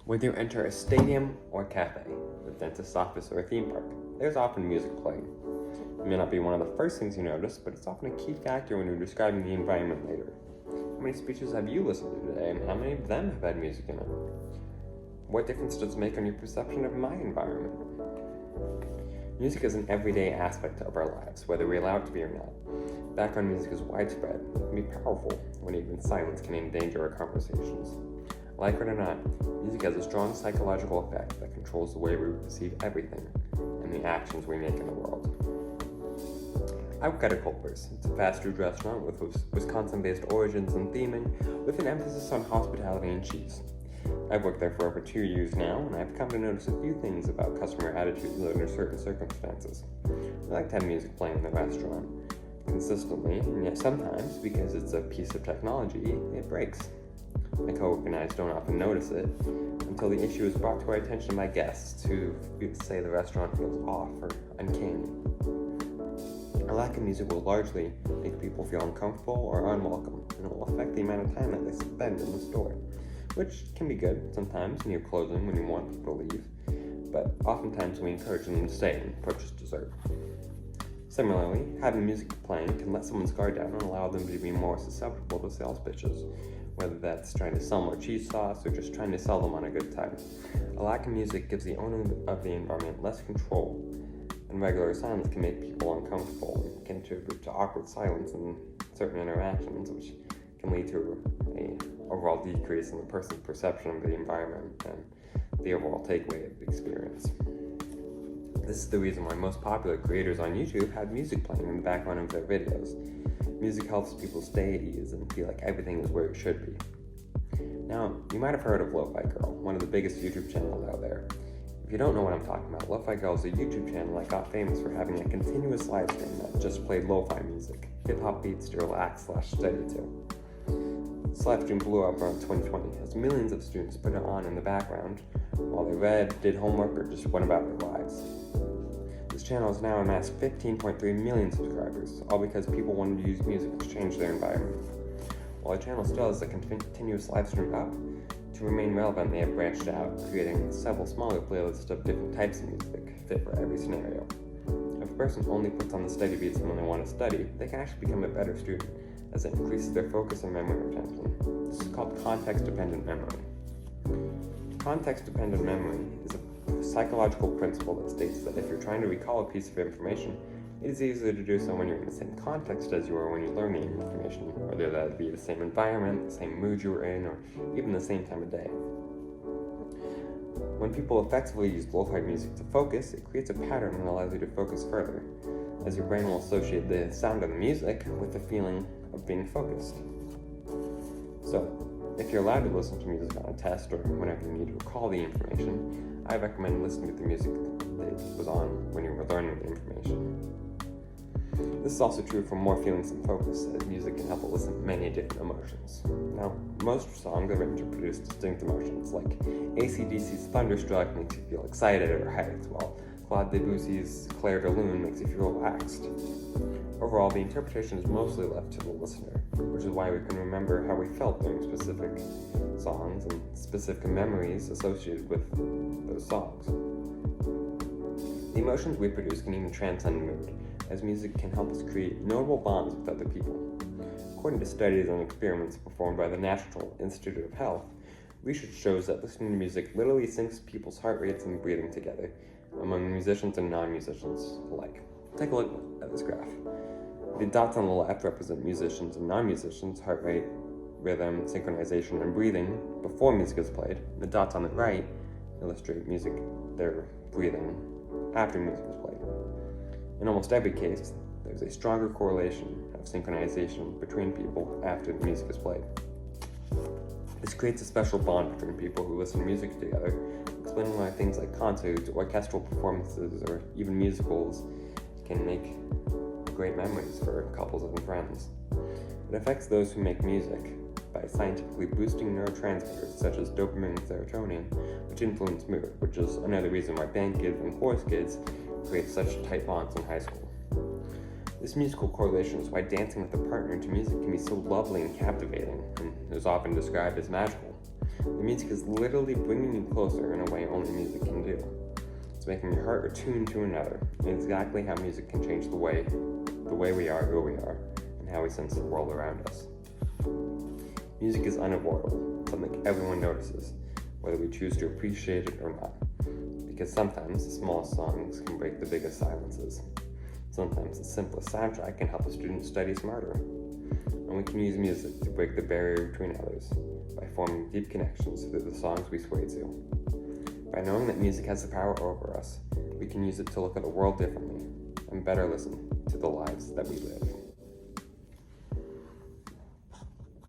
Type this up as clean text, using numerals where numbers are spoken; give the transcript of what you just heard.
Whether you enter a stadium or cafe, a dentist's office or a theme park, there's often music playing. It may not be one of the first things you notice, but it's often a key factor when you're describing the environment later. How many speeches have you listened to today, and how many of them have had music in it? What difference does it make on your perception of my environment? Music is an everyday aspect of our lives, whether we allow it to be or not. Background music is widespread, and can be powerful when even silence can endanger our conversations. Like it or not, music has a strong psychological effect that controls the way we perceive everything and the actions we make in the world. I work at Culver's. It's a fast food restaurant with Wisconsin-based origins and theming, with an emphasis on hospitality and cheese. I've worked there for over 2 years now, and I've come to notice a few things about customer attitudes under certain circumstances. I like to have music playing in the restaurant consistently, and yet sometimes, because it's a piece of technology, it breaks. My coworker and I don't often notice it until the issue is brought to our attention by guests who say the restaurant feels off or uncanny. A lack of music will largely make people feel uncomfortable or unwelcome, and it will affect the amount of time that they spend in the store, which can be good sometimes when you're closing when you want people to leave, but oftentimes we encourage them to stay and purchase dessert. Similarly, having music playing can let someone's guard down and allow them to be more susceptible to sales pitches, whether that's trying to sell more cheese sauce or just trying to sell them on a good time. A lack of music gives the owner of the environment less control, and regular silence can make people uncomfortable and can contribute to awkward silence in certain interactions, which can lead to an overall decrease in the person's perception of the environment and the overall takeaway of the experience. This is the reason why most popular creators on YouTube have music playing in the background of their videos. Music helps people stay at ease and feel like everything is where it should be. Now, you might have heard of Lo-Fi Girl, one of the biggest YouTube channels out there. If you don't know what I'm talking about, Lo-Fi Girl is a YouTube channel that got famous for having a continuous live stream that just played lo-fi music, hip-hop beats to relax/study to. This live stream blew up around 2020 as millions of students put it on in the background while they read, did homework, or just went about their lives. This channel has now amassed 15.3 million subscribers, all because people wanted to use music to change their environment. While the channel still has a continuous live stream up, to remain relevant they have branched out, creating several smaller playlists of different types of music fit for every scenario. If a person only puts on the study beats when they want to study, they can actually become a better student, as it increases their focus and memory retention. This is called context-dependent memory. Context-dependent memory is a psychological principle that states that if you're trying to recall a piece of information, it is easier to do so when you're in the same context as you are when you learn the information, whether that be the same environment, the same mood you were in, or even the same time of day. When people effectively use lo-fi music to focus, it creates a pattern and allows you to focus further, as your brain will associate the sound of the music with the feeling of being focused. So, if you're allowed to listen to music on a test or whenever you need to recall the information, I recommend listening to the music that was on when you were learning the information. This is also true for more feelings than focus, as music can help elicit many different emotions. Now, most songs are written to produce distinct emotions, like AC/DC's Thunderstruck makes you feel excited or hyped, while Claude Debussy's Clair de Lune makes you feel relaxed. Overall, the interpretation is mostly left to the listener, which is why we can remember how we felt during specific songs and specific memories associated with those songs. The emotions we produce can even transcend mood, as music can help us create notable bonds with other people. According to studies and experiments performed by the National Institute of Health, research shows that listening to music literally syncs people's heart rates and breathing together, among musicians and non-musicians alike. Take a look at this graph. The dots on the left represent musicians and non-musicians' heart rate, rhythm, synchronization, and breathing before music is played. The dots on the right illustrate their breathing after music is played. In almost every case, there's a stronger correlation of synchronization between people after the music is played. This creates a special bond between people who listen to music together, explaining why things like concerts, orchestral performances, or even musicals can make great memories for couples and friends. It affects those who make music by scientifically boosting neurotransmitters such as dopamine and serotonin, which influence mood, which is another reason why band kids and chorus kids create such tight bonds in high school. This musical correlation is why dancing with a partner to music can be so lovely and captivating, and is often described as magical. The music is literally bringing you closer in a way only music can do. It's making your heart attuned to another, and exactly how music can change the way we are who we are, and how we sense the world around us. Music is unavoidable, something everyone notices, whether we choose to appreciate it or not. Because sometimes the smallest songs can break the biggest silences. Sometimes the simplest soundtrack can help a student study smarter. And we can use music to break the barrier between others by forming deep connections through the songs we sway to. By knowing that music has the power over us, we can use it to look at the world differently and better listen to the lives that we live.